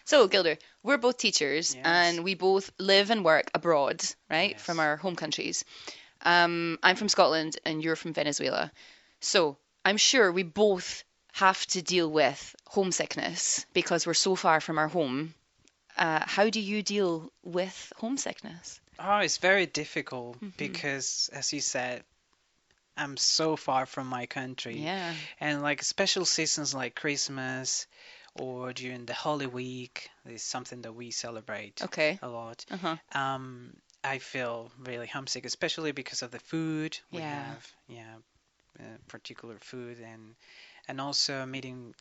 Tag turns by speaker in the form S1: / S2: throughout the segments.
S1: So, Gilder, we're both teachers
S2: Yes.
S1: and we both live and work abroad, right, from
S2: Yes.
S1: our home countries. I'm from Scotland and you're from Venezuela. So, I'm sure we both have to deal with homesickness because we're so far from our home. How do you deal with homesickness?
S2: Oh, it's very difficult
S1: Hmm.
S2: because, as you said, I'm so far from my country.
S1: Yeah.
S2: And like special seasons like Christmas or during the Holy Week is something that we celebrate
S1: Okay.
S2: a lot.
S1: Uh-huh.
S2: I feel really homesick, especially because of the food. We
S1: Yeah.
S2: have, yeah, particular food and also meeting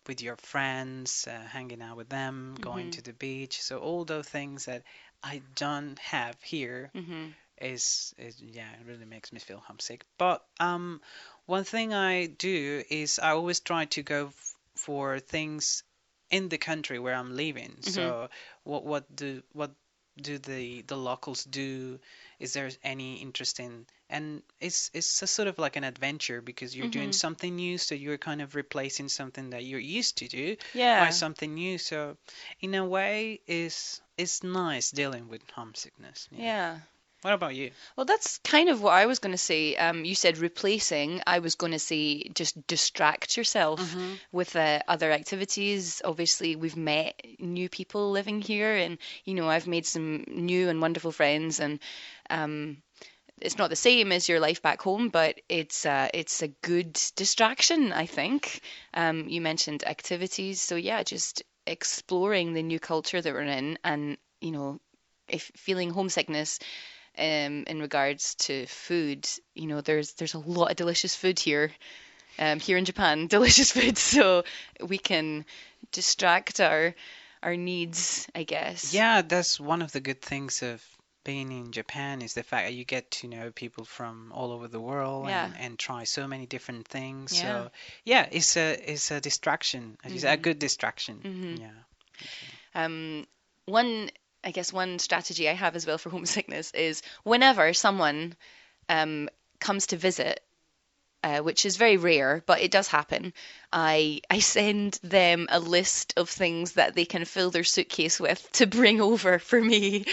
S2: with your friends, hanging out with them, going
S1: Hmm.
S2: to the beach. So all those things that I don't have here
S1: Hmm.
S2: is yeah, it really makes me feel homesick. But one thing I do is I always try to go for things in the country where I'm living.
S1: Hmm.
S2: So what do the locals do? Is there any interesting and it's a sort of like an adventure because you're doing
S1: Hmm.
S2: something new, so you're kind of replacing something that you're used to do by
S1: Yeah.
S2: something new. So in a way, is it's nice dealing with homesickness. Yeah.
S1: Yeah.
S2: What about you?
S1: Well, that's kind of what I was going to say. You said replacing. I was going to say just distract yourself
S2: Mm-hmm.
S1: with other activities. Obviously, we've met new people living here, and I've made some new and wonderful friends, and um, it's not the same as your life back home, but it's a good distraction, I think. You mentioned activities, so yeah, just exploring the new culture that we're in, and if feeling homesickness in regards to food, there's a lot of delicious food here, here in Japan, delicious food, so we can distract our needs, I guess.
S2: Yeah, that's one of the good things of being in Japan is the fact that you get to know people from all over the world
S1: Yeah,
S2: and try so many different things.
S1: yeah.
S2: So yeah, it's a distraction, as you said, a
S1: Mhm.
S2: good distraction.
S1: Mhm.
S2: Yeah. Okay.
S1: Um, one, I guess one strategy I have as well for homesickness is whenever someone um comes to visit, which is very rare, but it does happen. I send them a list of things that they can fill their suitcase with to bring over for me.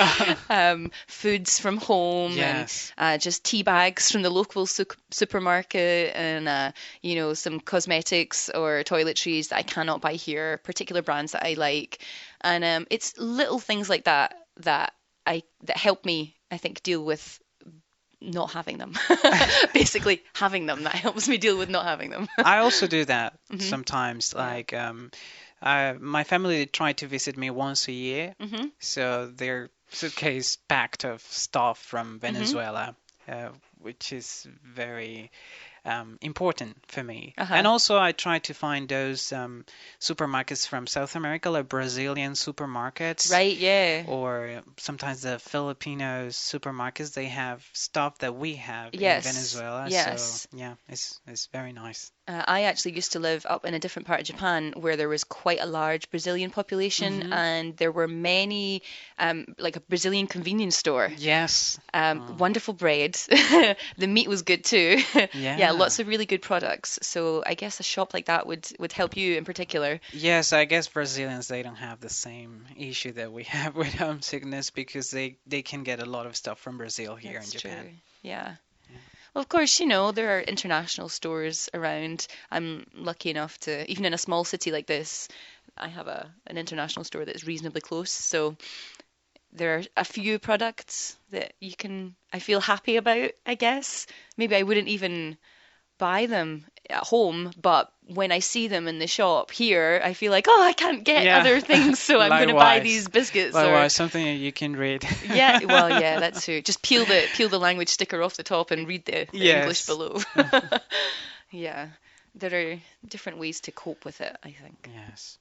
S1: Foods from home and
S2: Yes.
S1: just tea bags from the local supermarket and some cosmetics or toiletries that I cannot buy here, particular brands that I like. And it's little things like that that help me, I think, deal with not having them. Basically, having them that helps me deal with not having them.
S2: I also do that
S1: Hmm.
S2: sometimes.
S1: Yeah.
S2: Like, my family they try to visit me once a year,
S1: Hmm.
S2: so their suitcase packed of stuff from
S1: Hmm.
S2: Venezuela, which is very important for me. And
S1: Uh-huh.
S2: also, I try to find those supermarkets from South America, like Brazilian supermarkets,
S1: Right, yeah.
S2: or sometimes the Filipino supermarkets. They have stuff that we have in
S1: Yes.
S2: Venezuela. So
S1: Yes.
S2: yeah, it's very nice.
S1: I actually used to live up in a different part of Japan where there was quite a large Brazilian population,
S2: Hmm.
S1: and there were many, like a Brazilian convenience store.
S2: Yes.
S1: Wonderful bread. The meat was good too. Yeah,
S2: Yeah.
S1: lots of really good products. So I guess a shop like that would help you in particular.
S2: Yes, I guess Brazilians they don't have the same issue that we have with homesickness because they can get a lot of stuff from Brazil here in
S1: That's
S2: Japan.
S1: true. Yeah.
S2: Yeah.
S1: Well, of course, there are international stores around. I'm lucky enough to, even in a small city like this, I have an international store that's reasonably close. So there are a few products that I feel happy about, I guess. Maybe I wouldn't even buy them at home, but when I see them in the shop here, I feel like, oh, I can't get
S2: Yeah.
S1: other things, so I'm going to buy
S2: Likewise.
S1: these biscuits or
S2: Likewise, something that you can read.
S1: yeah, well, yeah, that's true. Just peel the language sticker off the top and read the English
S2: Yes.
S1: below. Yeah, there are different ways to cope with it, I think.
S2: Yes.